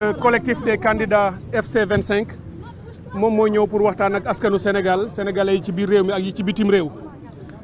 Collectif des candidats FC 25 moom moo ñëw pour waxtaan ak askanu sénégalais yi ci biir réew mi ak yi ci bitim réew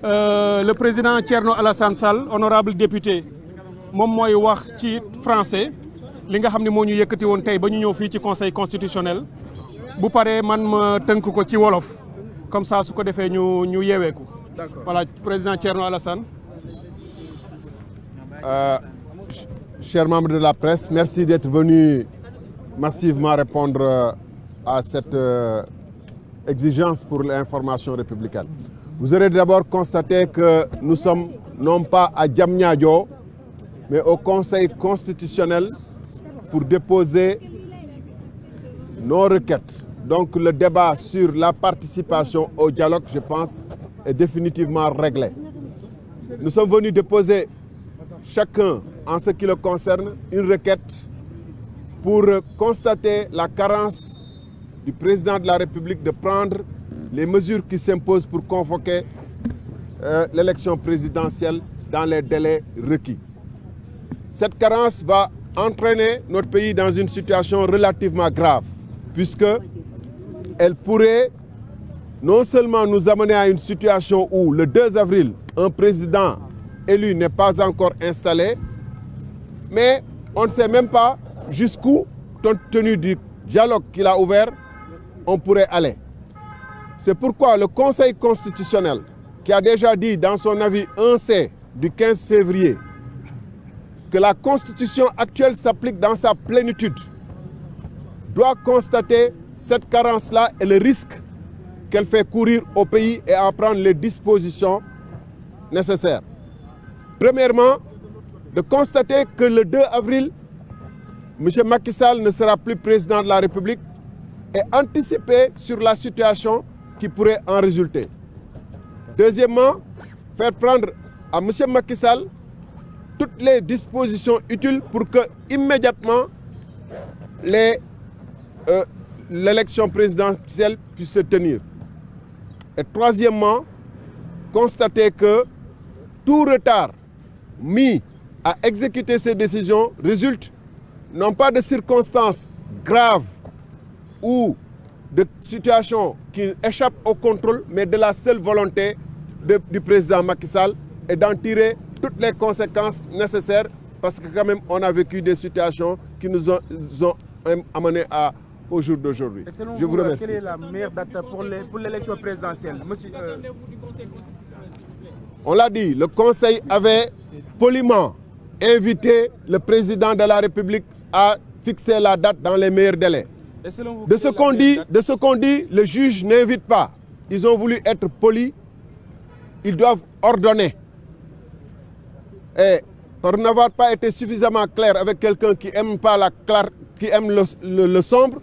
le président Thierno Alassane Sall honorable député moom mooy wax ci français li nga xam ne moo ñu yëkkati woon tey ba ñu ñëw fii ci conseil constitutionnel bu paree man ma tënk ko ci wolof comme ça su ko defee ñu yeeweeku. Voilà, président Thierno Alassane. Chers membres de la presse, merci d'être venus massivement répondre à cette exigence pour l'information républicaine. Vous aurez d'abord constaté que nous sommes non pas à Diamniadio, mais au Conseil constitutionnel pour déposer nos requêtes. Donc le débat sur la participation au dialogue, je pense, est définitivement réglé. Nous sommes venus déposer chacun, en ce qui le concerne, une requête pour constater la carence du président de la République de prendre les mesures qui s'imposent pour convoquer l'élection présidentielle dans les délais requis. Cette carence va entraîner notre pays dans une situation relativement grave, puisque elle pourrait non seulement nous amener à une situation où le 2 avril, un président élu n'est pas encore installé, mais on ne sait même pas jusqu'où, compte tenu du dialogue qu'il a ouvert, on pourrait aller. C'est pourquoi le Conseil constitutionnel, qui a déjà dit dans son avis 1C du 15 février que la Constitution actuelle s'applique dans sa plénitude, doit constater cette carence-là et le risque qu'elle fait courir au pays et à prendre les dispositions nécessaires. Premièrement, de constater que le 2 avril, M. Macky Sall ne sera plus président de la République et anticiper sur la situation qui pourrait en résulter. Deuxièmement, faire prendre à M. Macky Sall toutes les dispositions utiles pour que immédiatement l'élection présidentielle puisse se tenir. Et troisièmement, constater que tout retard mis à exécuter ces décisions résulte non pas de circonstances graves ou de situations qui échappent au contrôle, mais de la seule volonté du président Macky Sall et d'en tirer toutes les conséquences nécessaires parce que quand même on a vécu des situations qui nous ont amenés au jour d'aujourd'hui. Je vous remercie. Quelle est la meilleure date pour l'élection présidentielle? On l'a dit, le Conseil avait poliment invité le président de la République à fixer la date dans les meilleurs délais. De ce qu'on dit, le juge n'invite pas. Ils ont voulu être polis, ils doivent ordonner. Et pour n'avoir pas été suffisamment clair avec quelqu'un qui aime le sombre,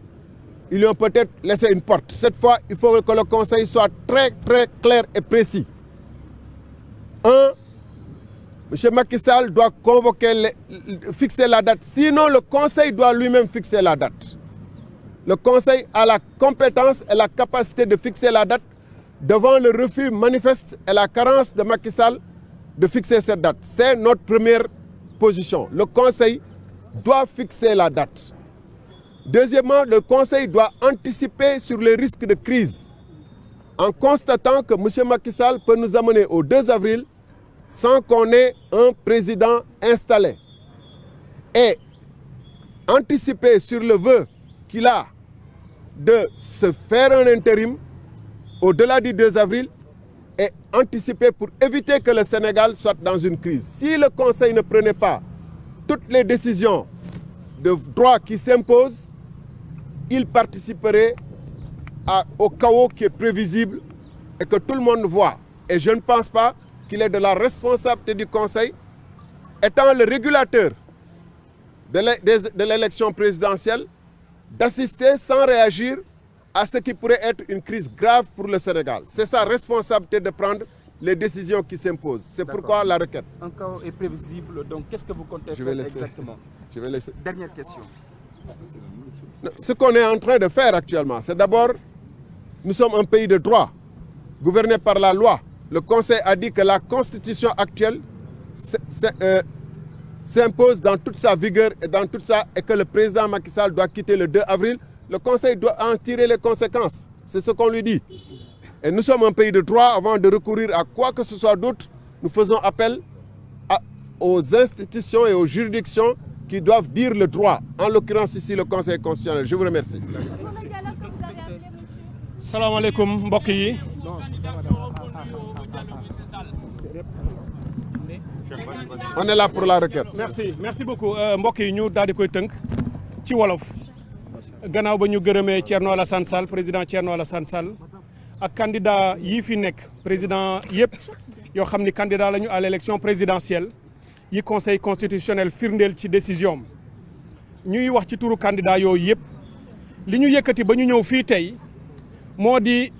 ils lui ont peut-être laissé une porte. Cette fois, il faut que le Conseil soit très très clair et précis. M. Macky Sall doit fixer la date. Sinon, le Conseil doit lui-même fixer la date. Le Conseil a la compétence et la capacité de fixer la date devant le refus manifeste et la carence de Macky Sall de fixer cette date. C'est notre première position. Le Conseil doit fixer la date. Deuxièmement, le Conseil doit anticiper sur les risques de crise en constatant que M. Macky Sall peut nous amener au 2 avril sans qu'on ait un président installé. Et anticiper sur le vœu qu'il a de se faire un intérim au-delà du 2 avril et anticiper pour éviter que le Sénégal soit dans une crise. Si le Conseil ne prenait pas toutes les décisions de droit qui s'imposent, il participerait au chaos qui est prévisible et que tout le monde voit. Et je ne pense pas qu'il est de la responsabilité du Conseil, étant le régulateur de l'élection présidentielle, d'assister sans réagir à ce qui pourrait être une crise grave pour le Sénégal. C'est sa responsabilité de prendre les décisions qui s'imposent. C'est pourquoi la requête. Un chaos est prévisible, donc qu'est-ce que vous comptez faire exactement? Je vais laisser. Dernière question. Ce qu'on est en train de faire actuellement, c'est d'abord, nous sommes un pays de droit, gouverné par la loi. Le Conseil a dit que la Constitution actuelle s'impose dans toute sa vigueur et que le président Macky Sall doit quitter le 2 avril, le Conseil doit en tirer les conséquences. C'est ce qu'on lui dit. Et nous sommes un pays de droit. Avant de recourir à quoi que ce soit d'autre, nous faisons appel aux institutions et aux juridictions qui doivent dire le droit. En l'occurrence ici, le Conseil constitutionnel. Je vous remercie. Salam alaikum mbokk yi. On est là pour la requête. Merci beaucoup mbokk yi ñu daal di koy tënk ci wolof. Gannaaw ba ñu gërëmee Thierno Alassane Sall président Thierno Alassane Sall ak candidat yi fi nekk président yëpp yoo xam ni candidat lañu à l'élection présidentielle yi conseil constitutionnel firndeel ci décision ñuy wax ci turu candidat yooyu yëpp li ñu yëkkati ba ñu ñëw fii tey moo di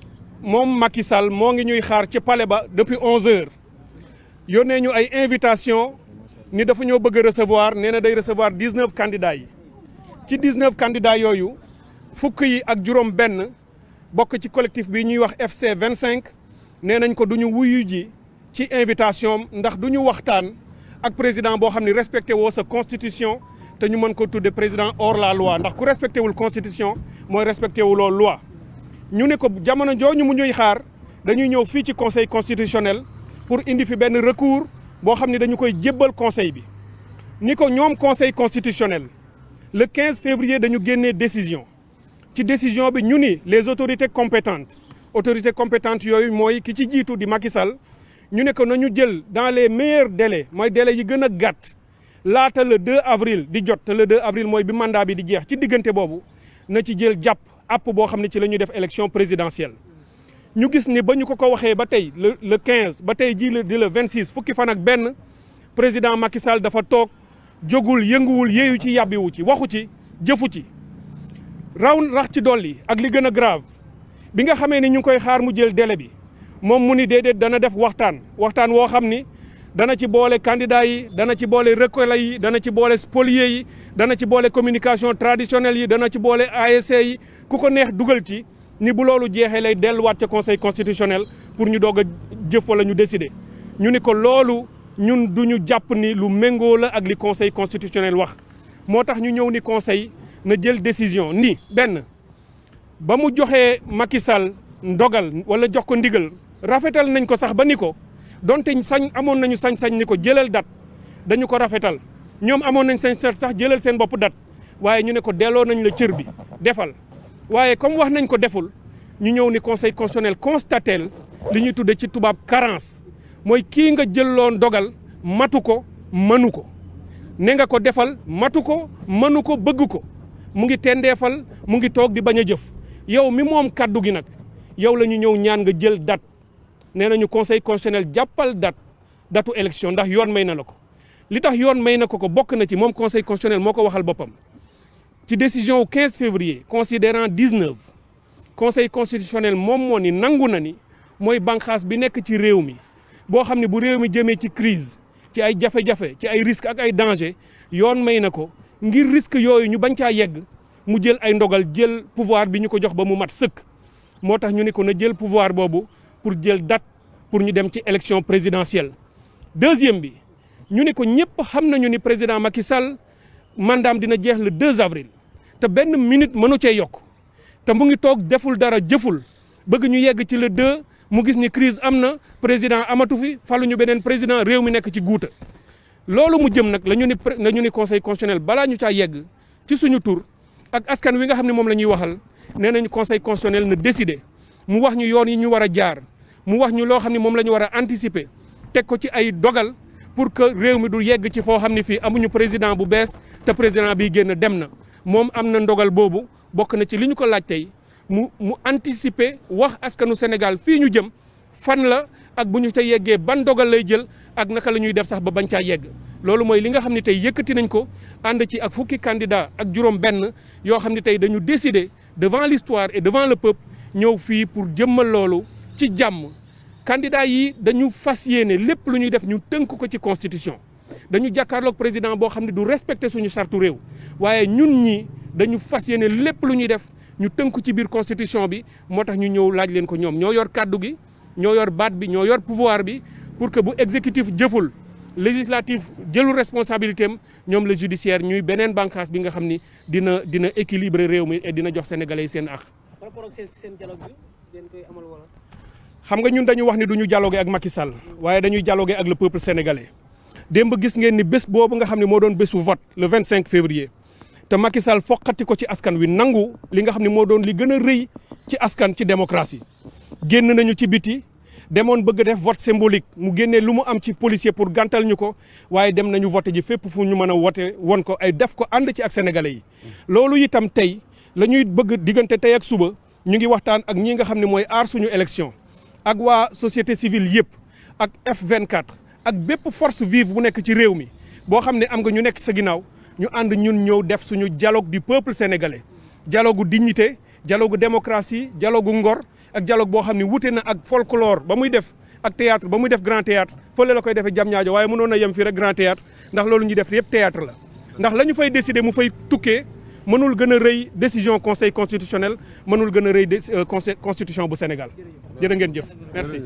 moom Macky Sall moo ngi ñuy xaar ci palais ba depuis 11h yónnee ñu ay invitation ni dafa ñoo bëgg a recevoir nee na day recevoir 19 candidats yi ci 19 candidats yooyu fukk yi ak juróom benn bokk ci collectif bi ñuy wax FC 25 nee nañ ko du ñu wuyu ji ci invitation ndax du ñu waxtaan ak président boo xam ne respecté woo sa constitution te ñu mën ko tudde président hors la loi ndax ku respecté wul constitution mooy respecté wuloo loi ñu ne ko jamono jooju mu ñuy xaar dañuy ñëw fii ci conseil constitutionnel pour indi fi benn recours boo xam ne dañu koy jébbal conseil bi ni ko ñoom conseil constitutionnel le 15 février dañu génnee décision ci décision bi ñu ni les autorités compétentes yooyu mooy ki ci jiitu di Macky Sall ñu ne ko nañu jël dans les meilleurs délais mooy délais yi gën a gàtt laata le 2 avril di jot te le 2 avril mooy bi mandat bi di jeex ci diggante boobu na ci jël jàpp app boo xam ne ci la ñuy def élection présidentielle ñu gis ni ba ñu ko waxee ba tey le 15 ba tey jii di le 26 fukki fan ak benn président Macky Sall dafa toog jógul yënguwul yeeyu ci yàbbiwu ci waxu ci jëfu ci rax ci dolli ak li gën a grave bi nga xamee ni ñu ngi koy xaar mu jël délai bi moom mu ni déedéet dana def waxtaan woo xam ni dana ci boole candidats yi dana ci boole recueil yi dana ci boole spoliés yi dana ci boole communication traditionnelle yi dana ci boole ASC yi ku ko neex dugal ci ni bu loolu jeexee lay delluwaat ca conseil constitutionnel pour ñu doog a jëf wala ñu décider ñu ni ko loolu ñun du ñu jàpp ni lu méngoo la ak li conseil constitutionnel wax moo tax ñu ñëw ni conseil na jël décision ni benn ba mu joxee Macky Sall ndogal wala jox ko ndigal rafetal nañ ko sax ba ni ko donte amoon nañu sañ-sañ ni ko jëlal date dañu ko rafetal ñoom amoon nañ sañ-sañ sax jëlal seen bopp date waaye ñu ne ko delloo nañ la cër bi defal waaye comme wax nañ ko deful ñu ñëw ni conseil constitutionnel constatel li ñuy tudde ci tubaab carence mooy kii nga jëloon dogal matu ko mënu ko ne nga ko defal matu ko mënu ko bëgg ko mu ngi tendeefal mu ngi toog di bañ a jëf yow mi moom kaddu gi nag yow la ñu ñëw ñaan nga jël date nee nañu conseil constitutionnel jàppal datu élection ndax yoon may na la ko li tax yoon may na ko bokk na ci moom conseil constitutionnel moo ko waxal boppam ci décision 15 février considérant 19 conseil constitutionnel moom moo ni nangu na ni mooy bànqaas bi nekk ci réew mi boo xam ne bu réew mi jëmee ci crise ci ay jafe-jafe ci ay risques ak ay danger yoon may na ko ngir risque yooyu ñu bañ caa yegg mu jël ay ndogal jël pouvoir bi ñu ko jox ba mu mat sëkk moo tax ñu ni ko na jël pouvoir boobu pour jël date pour ñu dem ci élection présidentielle. Deuxième bi ñu ni ko ñëpp xam nañu ni président Macky Sall mandaam dina jeex le 2 avril te benn minute mënu cee yokk te mu ngi toog deful dara jëful bëgg ñu yegg ci le 2 mu gis ni crise am na président amatu fi faluñu beneen président réew mi nekk ci guuta loolu mu jëm nag la ñu ni conseil constitutionnel balaa ñu caa yegg ci suñu tur ak askan wi nga xam ne moom la ñuy waxal nee nañu conseil constitutionnel na décider mu wax ñu yoon yi ñu war a jaar mu wax ñu loo xam ne moom la ñu war a anticiper teg ko ci ay dogal pour que réew mi du yegg ci foo xam ne fii amuñu président bu bees te président bi génn dem na moom am na ndogal boobu bokk na ci li ñu ko laaj tey mu anticiper wax askanu Sénégal fii ñu jëm fan la ak bu ñu ca yeggee ban dogal lay jël ak naka la ñuy def sax ba bañ caa yegg loolu mooy li nga xam ne tey yëkkati nañ ko ànd ci ak fukki candidat ak juróom benn yoo xam ne tey dañu décider devant l'histoire et devant le peuple ñëw fii pour jëmmal loolu ci jàmm candidat yi dañu fas yéene lépp lu ñuy def ñu tënk ko ci constitution dañu jàkkaarloog président boo xam ne du respecter suñu sartu réew waaye ñun ñi dañu fas yéene lépp lu ñuy def ñu tënk ci biir constitution bi moo tax ñu ñëw laaj leen ko ñoom ñoo yor kàddu gi ñoo yor baat bi ñoo yor pouvoir bi pour que bu exécutif jëful législatif jëlul responsabilité am ñoom le judiciaire ñuy beneen bànqaas bi nga xam ni dina équilibrer réew mi et dina jox sénégalais yi seen àq. par rapport ak seen dialogue bi ngeen koy amal wala. xam nga ñun dañu wax ni duñu dialoguer ak Macky Sall waaye dañuy dialoguer ak le peuple sénégalais démb gis ngeen ni bés boobu nga xam ne moo doon bésu vote le 25 février te Macky Sall foqati ko ci askan wi nangu li nga xam ne moo doon li gën a rëy ci askan ci démocratie génn nañu ci biti demoon bëgg def vote symbolique mu génnee lu mu am ci policier pour gàntal ñu ko waaye dem nañu vote ji fépp fu ñu mën a wote won ko ay def ko ànd ci ak sénégalais yi loolu itam tey la ñuy bëgg diggante tey ak suba ñu ngi waxtaan ak ñi nga xam ne mooy aar suñu élection ak waa société civile yëpp ak F24 ak bépp force vive bu nekk ci réew mi boo xam ne am nga ñu nekk sa ginnaaw ñu ànd ñun ñëw def suñu dialogue du peuple sénégalais dialogue dignité dialogue démocratie dialogue ngor ak dialogue boo xam ne wute na ak folklore ba muy def ak théâtre ba muy def grand théâtre fële la koy defee jam ñaajo waaye mënoon na yem fii rek grand théâtre ndax loolu ñu def yëpp théâtre la ndax la ñu fay décider mu fay tukkee mënul gën a rëy décision conseil constitutionnel mënul gën a rëy constitution bu Sénégal jërë ngeen jëf merci